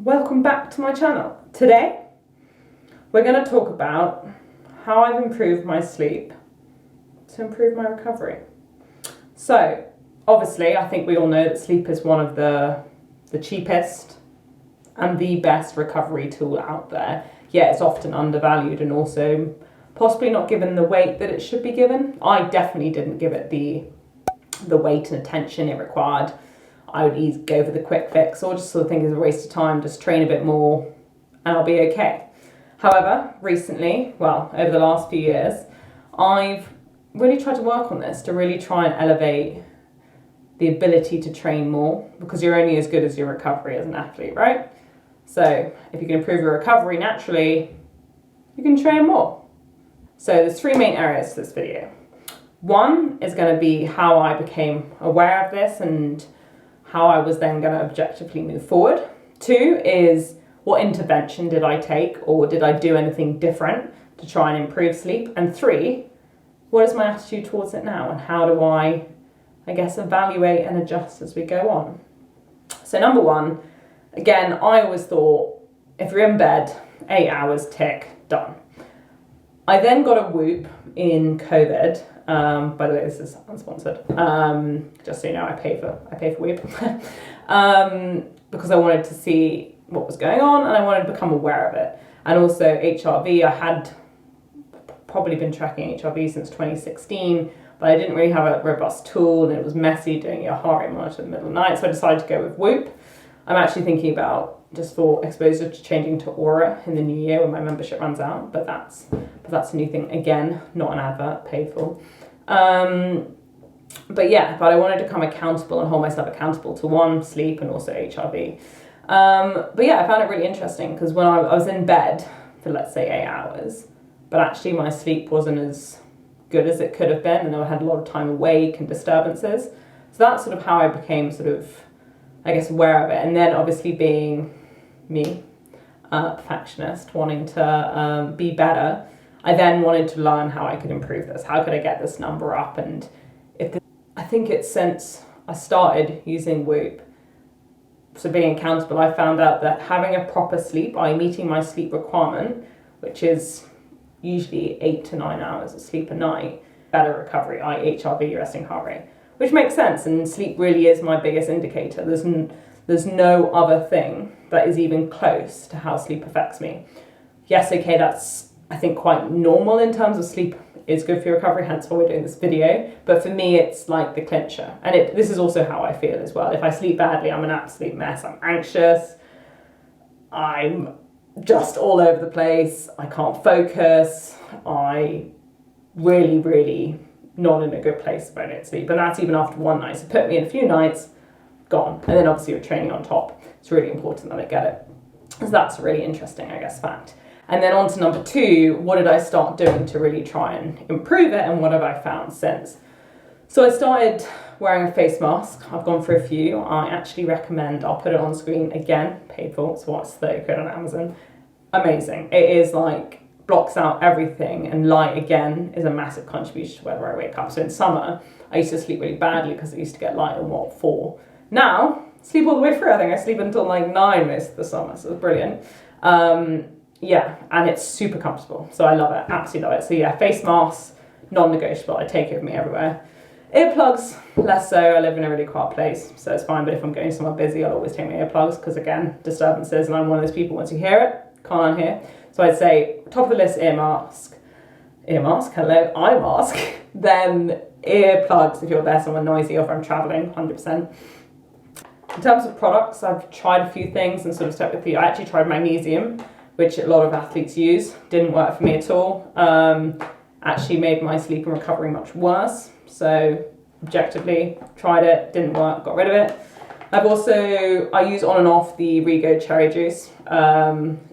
Welcome back to my channel. Today we're going to talk about how I've improved my sleep to improve my recovery. So obviously I think we all know that sleep is one of the cheapest and the best recovery tool out there. Yeah, it's often undervalued and also possibly not given the weight that it should be given. I definitely didn't give it the weight and attention it required. I would either go for the quick fix or just sort of think it's a waste of time, just train a bit more and I'll be okay. However, recently, well, over the last few years, I've really tried to work on this to really try and elevate the ability to train more, because you're only as good as your recovery as an athlete, right? So if you can improve your recovery naturally, you can train more. So there's three main areas to this video. One is going to be how I became aware of this and how I was then going to objectively move forward. Two is what intervention did I take, or did I do anything different to try and improve sleep? And three, what is my attitude towards it now, and how do I guess, evaluate and adjust as we go on? So number one, again, I always thought if you're in bed, 8 hours, tick, done. I then got a Whoop in COVID. By the way, this is unsponsored. Just so you know, I pay for Whoop because I wanted to see what was going on and I wanted to become aware of it. And also HRV, I had probably been tracking HRV since 2016, but I didn't really have a robust tool and it was messy doing your heart rate monitor in the middle of the night, so I decided to go with Whoop. I'm actually thinking about, just for exposure, changing to Aura in the new year when my membership runs out, but that's a new thing, again, not an advert, paid for. But I wanted to become accountable and hold myself accountable to one, sleep, and also HRV. I found it really interesting because when I was in bed for, let's say, 8 hours, but actually my sleep wasn't as good as it could have been, and I had a lot of time awake and disturbances. So that's sort of how I became sort of, I guess, aware of it. And then obviously being me, perfectionist, wanting to be better, I then wanted to learn how I could improve this. How could I get this number up? And I think it's since I started using Whoop, so being accountable, I found out that having a proper sleep, meeting my sleep requirement, which is usually 8 to 9 hours of sleep a night, better recovery, HRV, resting heart rate, which makes sense. And sleep really is my biggest indicator. There's no other thing that is even close to how sleep affects me. Yes, okay, that's, I think, quite normal in terms of sleep is good for your recovery, hence why we're doing this video. But for me, it's like the clincher. And this is also how I feel as well. If I sleep badly, I'm an absolute mess. I'm anxious. I'm just all over the place. I can't focus. I really, really not in a good place if I don't sleep. And that's even after one night. So put me in a few nights, gone. And then obviously you're training on top. It's really important that I get it. So that's a really interesting, I guess, fact. And then on to number two, what did I start doing to really try and improve it, and what have I found since? So I started wearing a face mask. I've gone for a few. I actually recommend, I'll put it on screen again, paid for, so what's 30 quid on Amazon. Amazing. It is like, blocks out everything, and light again is a massive contribution to whether I wake up. So in summer, I used to sleep really badly because I used to get light at 4. Now, sleep all the way through. I think I sleep until like 9 most of the summer, so it's brilliant. And it's super comfortable, so I love it, absolutely love it. So yeah, face masks, non-negotiable, I take it with me everywhere. Earplugs, less so. I live in a really quiet place, so it's fine, but if I'm going somewhere busy, I'll always take my earplugs, because again, disturbances, and I'm one of those people, once you hear it, can't unhear. So I'd say, top of the list, ear mask, hello, eye mask, then earplugs if you're there somewhere noisy or if I'm traveling, 100%. In terms of products, I've tried a few things and sort of stuck with you. I actually tried magnesium, which a lot of athletes use. Didn't work for me at all. Actually made my sleep and recovery much worse. So objectively, tried it, didn't work, got rid of it. I use on and off the Rego cherry juice.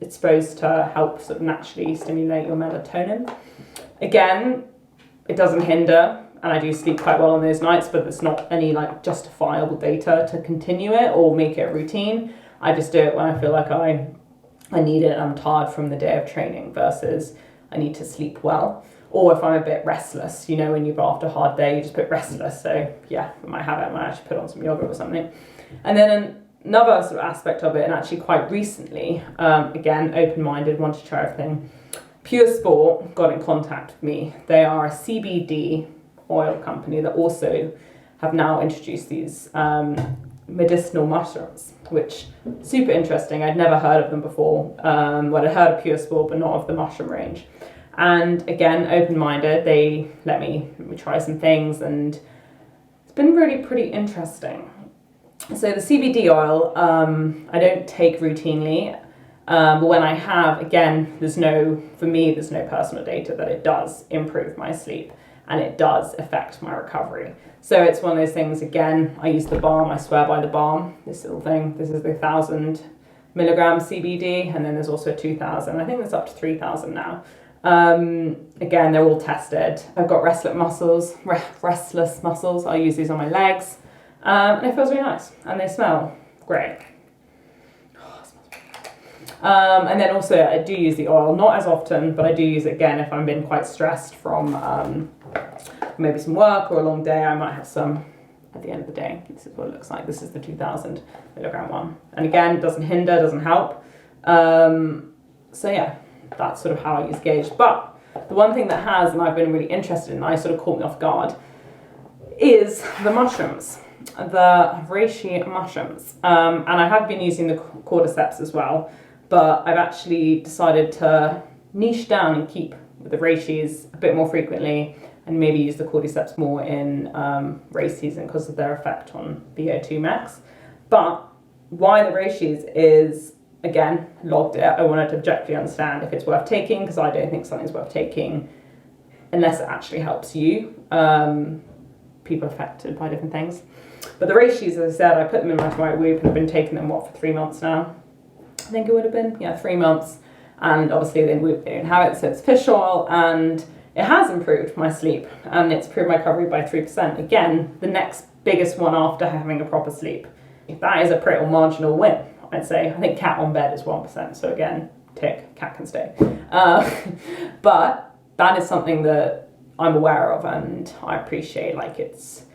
It's supposed to help sort of naturally stimulate your melatonin. Again, it doesn't hinder, and I do sleep quite well on those nights, but there's not any like justifiable data to continue it or make it a routine. I just do it when I feel like I need it and I'm tired from the day of training, versus I need to sleep well. Or if I'm a bit restless, you know, when you've after a hard day, you're just a bit restless. So yeah, I might have it, I might actually put on some yogurt or something. And then another sort of aspect of it, and actually quite recently, again, open-minded, wanted to try everything. Puresport got in contact with me. They are a CBD oil company that also have now introduced these medicinal mushrooms, which super interesting. I'd never heard of them before. Well, I'd heard of Puresport, but not of the mushroom range. And again, open-minded, they let me try some things, and it's been really pretty interesting. So the CBD oil, I don't take routinely, but when I have, again, there's no personal data that it does improve my sleep, and it does affect my recovery. So it's one of those things, again, I use the balm, I swear by the balm, this little thing. This is the 1,000 milligram CBD, and then there's also 2,000. I think there's up to 3,000 now. Again, they're all tested. I've got restless muscles. I use these on my legs, and it feels really nice, and they smell great. Oh, it smells really good. And then also I do use the oil, not as often, but I do use it again if I'm been quite stressed from maybe some work or a long day. I might have some at the end of the day. This is what it looks like. This is the 2,000 milligram one, and again, doesn't hinder, doesn't help. So yeah, that's sort of how I use Gage. But the one thing that has, and I've been really interested in, I sort of caught me off guard, is the mushrooms, the Reishi mushrooms. And I have been using the cordyceps as well, but I've actually decided to niche down and keep the Reishis a bit more frequently, and maybe use the cordyceps more in race season because of their effect on VO2 max. But why the Reishis is, again, logged it. I wanted to objectively understand if it's worth taking, because I don't think something's worth taking unless it actually helps you. People affected by different things. But the Reishis, as I said, I put them in my right whoop, and I've been taking them, for 3 months now? I think it would have been, 3 months. And obviously they don't have it, so it's fish oil, and it has improved my sleep, and it's improved my recovery by 3%. Again, the next biggest one after having a proper sleep. That is a pretty marginal win, I'd say. I think cat on bed is 1%, so again, tick, cat can stay. But that is something that I'm aware of, and I appreciate. Like, it's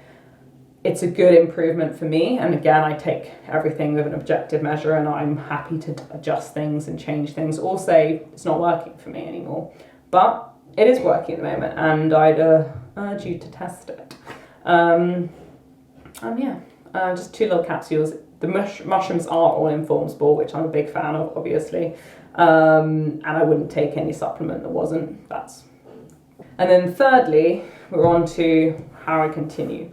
a good improvement for me, and again, I take everything with an objective measure, and I'm happy to adjust things and change things, or say it's not working for me anymore. But it is working at the moment, and I'd urge you to test it. Just 2 little capsules. The mushrooms are all in form sport, which I'm a big fan of, obviously. And I wouldn't take any supplement that wasn't. And then thirdly, we're on to how I continue.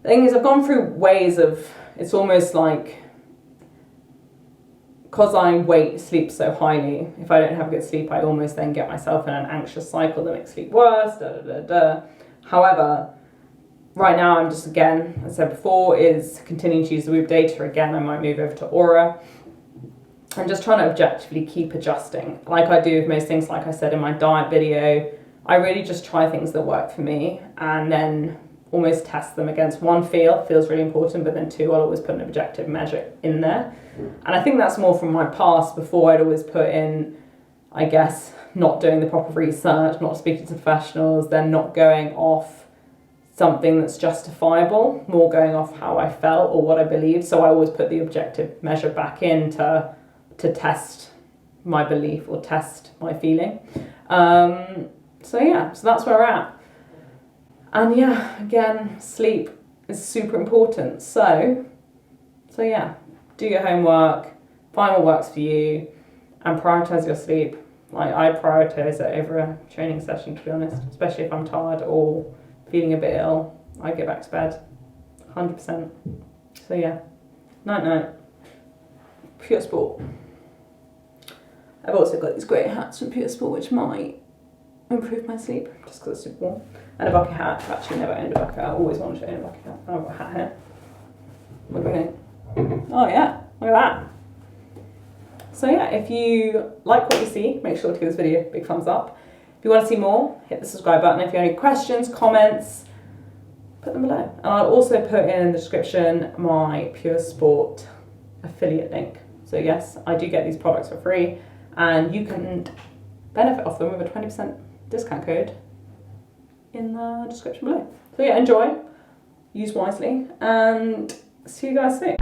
The thing is, I've gone through ways of, it's almost like, because I sleep so highly, if I don't have good sleep, I almost then get myself in an anxious cycle that makes sleep worse, However, right now I'm just, again, as I said before, is continuing to use the Whoop data. Again, I might move over to Aura. I'm just trying to objectively keep adjusting. Like I do with most things, like I said in my diet video, I really just try things that work for me, and then almost test them against, one, feels really important, but then 2, I'll always put an objective measure in there. And I think that's more from my past. Before, I'd always put in, I guess, not doing the proper research, not speaking to professionals, then not going off something that's justifiable, more going off how I felt or what I believed. So I always put the objective measure back in to test my belief or test my feeling. So that's where we're at. And again, sleep is super important. So do your homework, find what works for you, and prioritize your sleep. Like, I prioritize it over a training session, to be honest, especially if I'm tired or feeling a bit ill. I get back to bed, 100%. So night. Puresport. I've also got these great hats from Puresport, which might improve my sleep, just because it's super warm. And a bucket hat. I've actually never owned a bucket hat. I always wanted to own a bucket hat. I've got a hat here. What do we think? Oh yeah, look at that. So if you like what you see, make sure to give this video a big thumbs up. If you want to see more, hit the subscribe button. If you have any questions, comments, put them below. And I'll also put in the description my Puresport affiliate link. So yes, I do get these products for free, and you can benefit off them with a 20% discount code in the description below. So enjoy, use wisely, and see you guys soon.